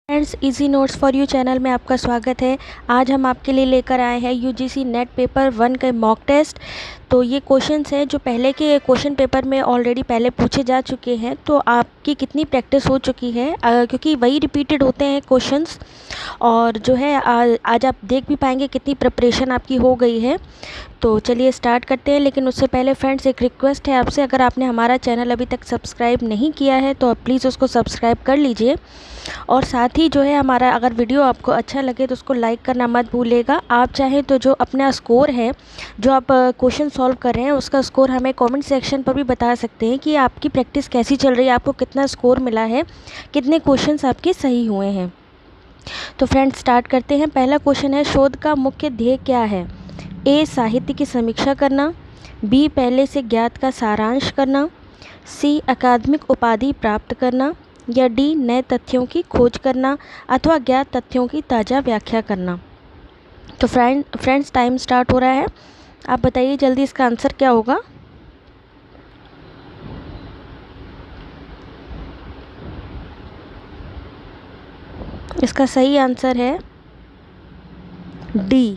Friends, easy notes for you channel में आपका स्वागत है। आज हम आपके लिए लेकर आए हैं यूजीसी नेट पेपर 1 के मॉक टेस्ट। तो ये क्वेश्चंस हैं जो पहले के क्वेश्चन पेपर में ऑलरेडी पहले पूछे जा चुके हैं। तो आपकी कितनी प्रैक्टिस हो चुकी है, क्योंकि वही रिपीटेड होते हैं क्वेश्चंस। और जो है आज आप देख भी पाएंगे कितनी प्रिपरेशन आपकी हो गई है। तो चलिए स्टार्ट करते हैं। लेकिन उससे पहले फ्रेंड्स, एक रिक्वेस्ट है आपसे, अगर आपने हमारा चैनल अभी तक सब्सक्राइब नहीं किया है तो आप प्लीज़ उसको सब्सक्राइब कर लीजिए। और साथ ही जो है हमारा अगर वीडियो आपको अच्छा लगे तो उसको लाइक करना मत भूलिएगा। आप चाहें तो जो अपना स्कोर है, जो आप क्वेश्चन सॉल्व कर रहे हैं, उसका स्कोर हमें कमेंट सेक्शन पर भी बता सकते हैं कि आपकी प्रैक्टिस कैसी चल रही है, आपको कितना स्कोर मिला है, कितने क्वेश्चंस आपके सही हुए हैं। तो फ्रेंड्स स्टार्ट करते हैं। पहला क्वेश्चन है, शोध का मुख्य ध्येय क्या है? ए, साहित्य की समीक्षा करना। बी, पहले से ज्ञात का सारांश करना। सी, अकादमिक उपाधि प्राप्त करना। या डी, नए तथ्यों की खोज करना अथवा ज्ञात तथ्यों की ताज़ा व्याख्या करना। तो फ्रेंड्स टाइम स्टार्ट हो रहा है। आप बताइए जल्दी इसका आंसर क्या होगा। इसका सही आंसर है डी,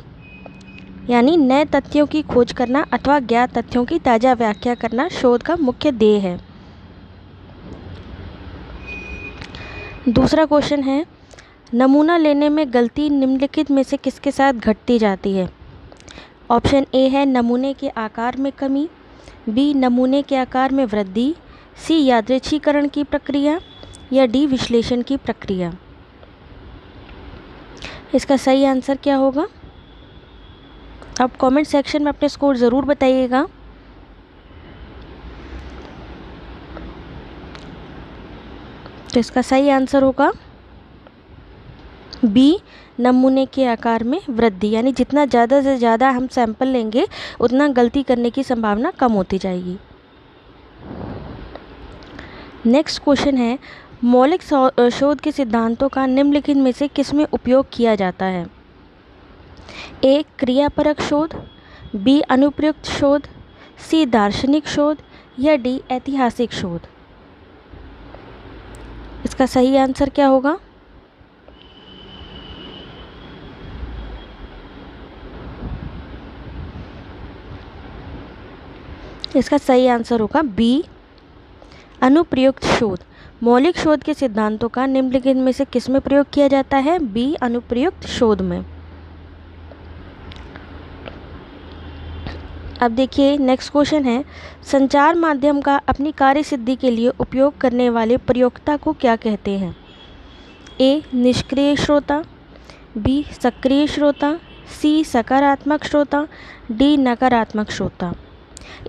यानी नए तथ्यों की खोज करना अथवा ज्ञात तथ्यों की ताज़ा व्याख्या करना शोध का मुख्य ध्येय है। दूसरा क्वेश्चन है, नमूना लेने में गलती निम्नलिखित में से किसके साथ घटती जाती है? ऑप्शन ए है नमूने के आकार में कमी। बी, नमूने के आकार में वृद्धि। सी, यादृच्छीकरण की प्रक्रिया। या डी, विश्लेषण की प्रक्रिया। इसका सही आंसर क्या होगा? आप कमेंट सेक्शन में अपने स्कोर ज़रूर बताइएगा। तो इसका सही आंसर होगा बी, नमूने के आकार में वृद्धि, यानी जितना ज़्यादा से ज़्यादा हम सैंपल लेंगे उतना गलती करने की संभावना कम होती जाएगी। नेक्स्ट क्वेश्चन है, मौलिक शोध के सिद्धांतों का निम्नलिखित में से किसमें उपयोग किया जाता है? ए, क्रियापरक शोध। बी, अनुप्रयुक्त शोध। सी, दार्शनिक शोध। या डी, ऐतिहासिक शोध। इसका सही आंसर क्या होगा? इसका सही आंसर होगा बी, अनुप्रयुक्त शोध। मौलिक शोध के सिद्धांतों का निम्नलिखित में से किस में प्रयोग किया जाता है? बी, अनुप्रयुक्त शोध में। अब देखिए नेक्स्ट क्वेश्चन है, संचार माध्यम का अपनी कार्य सिद्धि के लिए उपयोग करने वाले प्रयोक्ता को क्या कहते हैं? ए, निष्क्रिय श्रोता। बी, सक्रिय श्रोता। सी, सकारात्मक श्रोता। डी, नकारात्मक श्रोता।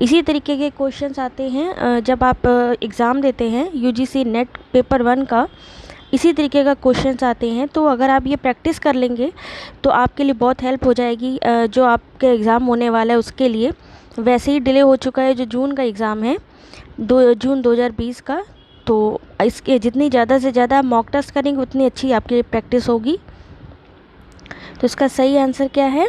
इसी तरीके के क्वेश्चंस आते हैं जब आप एग्ज़ाम देते हैं यूजीसी नेट पेपर 1 का। इसी तरीके का क्वेश्चंस आते हैं। तो अगर आप ये प्रैक्टिस कर लेंगे तो आपके लिए बहुत हेल्प हो जाएगी। जो आपके एग्ज़ाम होने वाला है उसके लिए वैसे ही डिले हो चुका है, जो जून का एग्ज़ाम है, जून 2020 का। तो इसके जितनी ज़्यादा से ज़्यादा मॉक टेस्ट करेंगे उतनी अच्छी आपकी प्रैक्टिस होगी। तो इसका सही आंसर क्या है?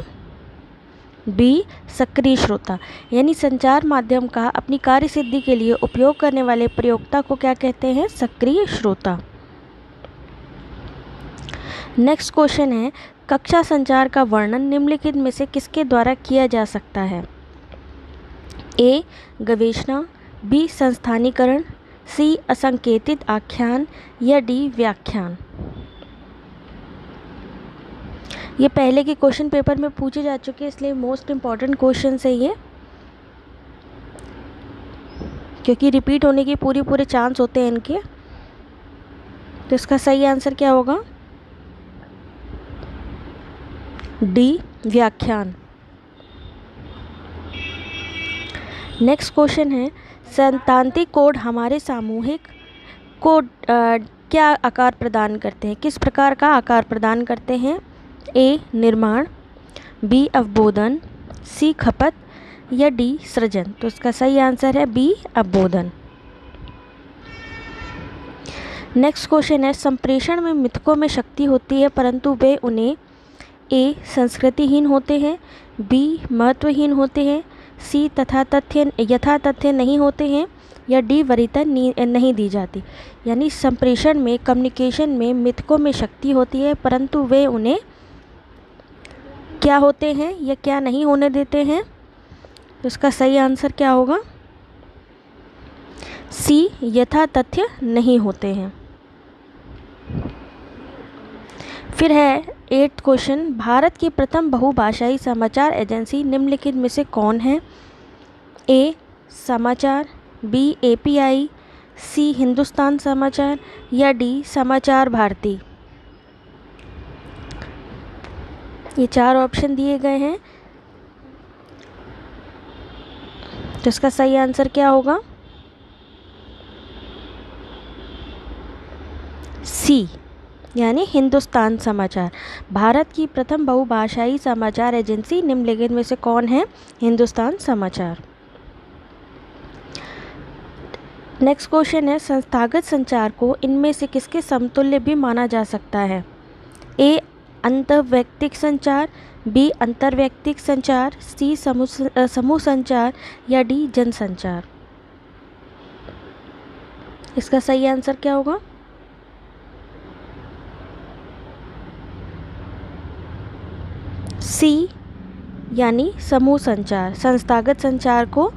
बी, सक्रिय श्रोता, यानी संचार माध्यम का अपनी कार्य सिद्धि के लिए उपयोग करने वाले प्रयोक्ता को क्या कहते हैं? सक्रिय श्रोता। नेक्स्ट क्वेश्चन है, कक्षा संचार का वर्णन निम्नलिखित में से किसके द्वारा किया जा सकता है? ए, गवेषणा। बी, संस्थानीकरण। सी, असंकेतित आख्यान। या डी, व्याख्यान। ये पहले के क्वेश्चन पेपर में पूछे जा चुके हैं, इसलिए मोस्ट इम्पॉर्टेंट क्वेश्चन है ये, क्योंकि रिपीट होने की पूरे चांस होते हैं इनके। तो इसका सही आंसर क्या होगा? डी, व्याख्यान। नेक्स्ट क्वेश्चन है, सैद्धांतिक कोड हमारे सामूहिक कोड क्या आकार प्रदान करते हैं? किस प्रकार का आकार प्रदान करते हैं? ए, निर्माण। बी, अवबोधन। सी, खपत। या डी, सृजन। तो इसका सही आंसर है बी, अवबोधन। नेक्स्ट क्वेश्चन है, संप्रेषण में मिथकों में शक्ति होती है परंतु वे उन्हें ए, संस्कृतिहीन होते हैं। बी, महत्वहीन होते हैं। सी, यथा तथ्य नहीं होते हैं। या डी वरीयता नहीं दी जाती। यानी संप्रेषण में, कम्युनिकेशन में मिथकों में शक्ति होती है, परंतु वे उन्हें क्या होते हैं या क्या नहीं होने देते हैं। तो इसका सही आंसर क्या होगा? सी, यथा तथ्य नहीं होते हैं। फिर है 8th क्वेश्चन, भारत की प्रथम बहुभाषाई समाचार एजेंसी निम्नलिखित में से कौन है? ए समाचार, बी एपीआई, सी हिंदुस्तान समाचार या डी समाचार भारती। ये 4 ऑप्शन दिए गए हैं, तो इसका सही आंसर क्या होगा? सी, यानी हिंदुस्तान समाचार। भारत की प्रथम बहुभाषाई समाचार एजेंसी निम्नलिखित में से कौन है? हिंदुस्तान समाचार। नेक्स्ट क्वेश्चन है, संस्थागत संचार को इनमें से किसके समतुल्य भी माना जा सकता है? ए अंतर्वैयक्तिक संचार, बी अंतर्वैयक्तिक संचार, सी समूह संचार या डी जनसंचार। इसका सही आंसर क्या होगा? सी, यानी समूह संचार। संस्थागत संचार को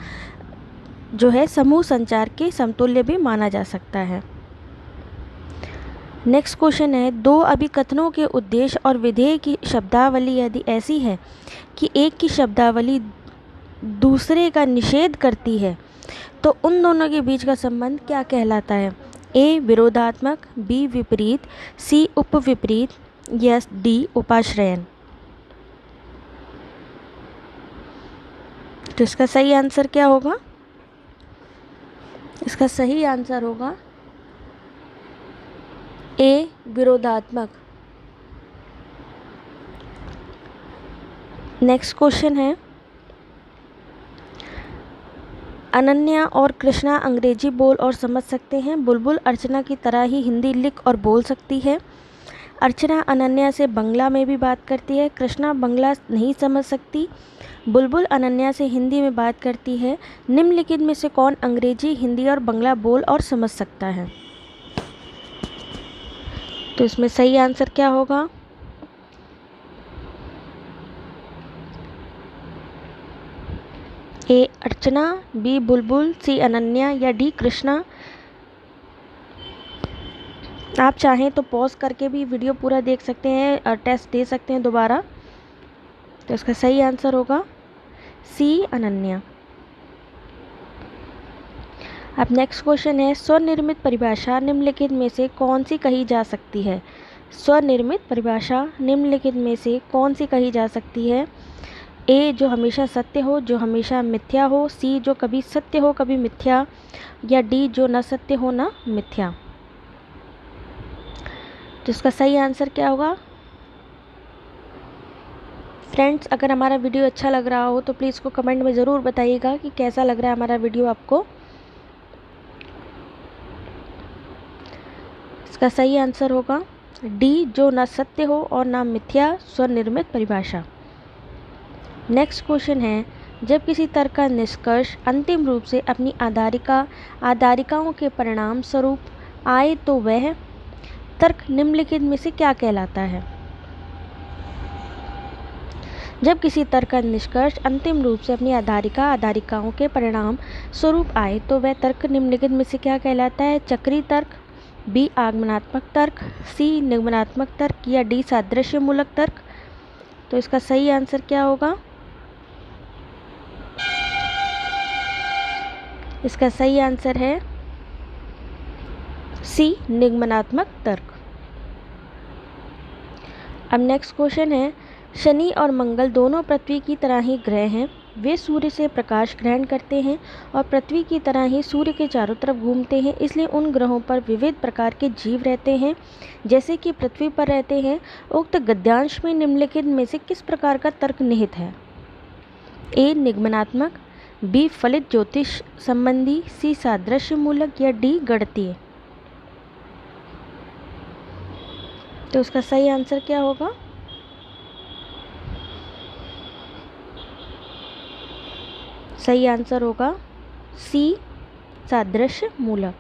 जो है समूह संचार के समतुल्य भी माना जा सकता है। नेक्स्ट क्वेश्चन है, 2 अभिकथनों के उद्देश्य और विधेय की शब्दावली यदि ऐसी है कि एक की शब्दावली दूसरे का निषेध करती है तो उन दोनों के बीच का संबंध क्या कहलाता है? ए विरोधात्मक, बी विपरीत, सी उपविपरीत या डी उपाश्रयन। तो इसका सही आंसर क्या होगा? इसका सही आंसर होगा ए विरोधात्मक। नेक्स्ट क्वेश्चन है, अनन्या और कृष्णा अंग्रेजी बोल और समझ सकते हैं। बुलबुल अर्चना की तरह ही हिंदी लिख और बोल सकती है। अर्चना अनन्या से बंगला में भी बात करती है। कृष्णा बंगला नहीं समझ सकती। बुलबुल अनन्या से हिंदी में बात करती है। निम्नलिखित में से कौन अंग्रेजी, हिंदी और बंगला बोल और समझ सकता है? तो इसमें सही आंसर क्या होगा? ए अर्चना, बी बुलबुल, सी अनन्या या डी कृष्णा। आप चाहें तो पॉज करके भी वीडियो पूरा देख सकते हैं और टेस्ट दे सकते हैं दोबारा। तो इसका सही आंसर होगा सी अनन्या। अब नेक्स्ट क्वेश्चन है, स्वनिर्मित परिभाषा निम्नलिखित में से कौन सी कही जा सकती है? स्वनिर्मित परिभाषा निम्नलिखित में से कौन सी कही जा सकती है? ए जो हमेशा सत्य हो, जो हमेशा मिथ्या हो, सी जो कभी सत्य हो कभी मिथ्या या डी जो न सत्य हो न मिथ्या। तो इसका सही आंसर क्या होगा? फ्रेंड्स, अगर हमारा वीडियो अच्छा लग रहा हो तो प्लीज़ इसको कमेंट में ज़रूर बताइएगा कि कैसा लग रहा है हमारा वीडियो आपको। इसका सही आंसर होगा डी जो न सत्य हो और न मिथ्या, स्वनिर्मित परिभाषा। नेक्स्ट क्वेश्चन है, जब किसी तर्क का निष्कर्ष अंतिम रूप से अपनी आधारिकाओं के परिणाम स्वरूप आए तो वह तर्क निम्नलिखित में से क्या कहलाता है? जब किसी तर्क का निष्कर्ष अंतिम रूप से अपनी आधारिकाओं के परिणाम स्वरूप आए तो वह तर्क निम्नलिखित में से क्या कहलाता है? चक्रीय तर्क, बी आगमनात्मक तर्क, सी निगमनात्मक तर्क या डी सादृश्यमूलक तर्क। तो इसका सही आंसर क्या होगा? इसका सही आंसर है सी निगमनात्मक तर्क। अब नेक्स्ट क्वेश्चन है, शनि और मंगल दोनों पृथ्वी की तरह ही ग्रह हैं। वे सूर्य से प्रकाश ग्रहण करते हैं और पृथ्वी की तरह ही सूर्य के चारों तरफ घूमते हैं, इसलिए उन ग्रहों पर विविध प्रकार के जीव रहते हैं जैसे कि पृथ्वी पर रहते हैं। उक्त गद्यांश में निम्नलिखित में से किस प्रकार का तर्क निहित है? ए निगमनात्मक, बी फलित ज्योतिष संबंधी, सी सादृश्यमूलक या डी गणितीय। तो उसका सही आंसर क्या होगा? सही आंसर होगा सी सादृश्य मूलक।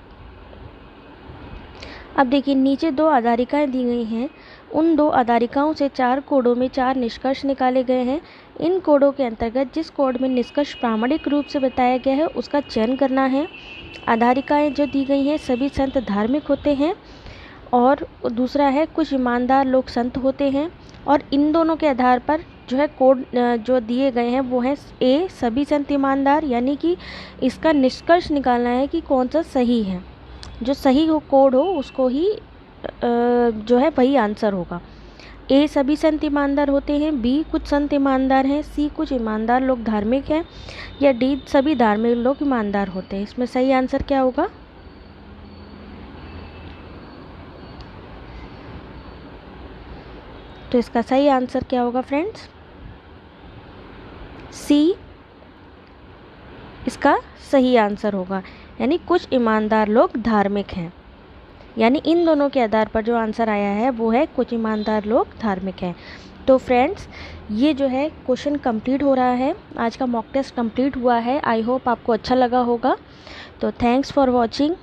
अब देखिए नीचे 2 आधारिकाएं दी गई हैं। उन 2 आधारिकाओं से 4 कोडों में 4 निष्कर्ष निकाले गए हैं। इन कोडों के अंतर्गत जिस कोड में निष्कर्ष प्रामाणिक रूप से बताया गया है उसका चयन करना है। आधारिकाएं जो दी गई हैं सभी संत धार्मिक होते हैं, और दूसरा है कुछ ईमानदार लोग संत होते हैं। और इन दोनों के आधार पर जो है कोड जो दिए गए हैं वो है ए सभी संत ईमानदार, यानी कि इसका निष्कर्ष निकालना है कि कौन सा सही है। जो सही हो कोड हो उसको ही जो है वही आंसर होगा। ए सभी संत ईमानदार होते हैं, बी कुछ संत ईमानदार हैं, सी कुछ ईमानदार लोग धार्मिक हैं, या डी सभी धार्मिक लोग ईमानदार होते हैं। इसमें सही आंसर क्या होगा? तो इसका सही आंसर क्या होगा फ्रेंड्स? सी इसका सही आंसर होगा, यानी कुछ ईमानदार लोग धार्मिक हैं। यानी इन दोनों के आधार पर जो आंसर आया है वो है कुछ ईमानदार लोग धार्मिक हैं। तो फ्रेंड्स ये जो है क्वेश्चन कंप्लीट हो रहा है, आज का मॉक टेस्ट कंप्लीट हुआ है। आई होप आपको अच्छा लगा होगा। तो थैंक्स फॉर वॉचिंग।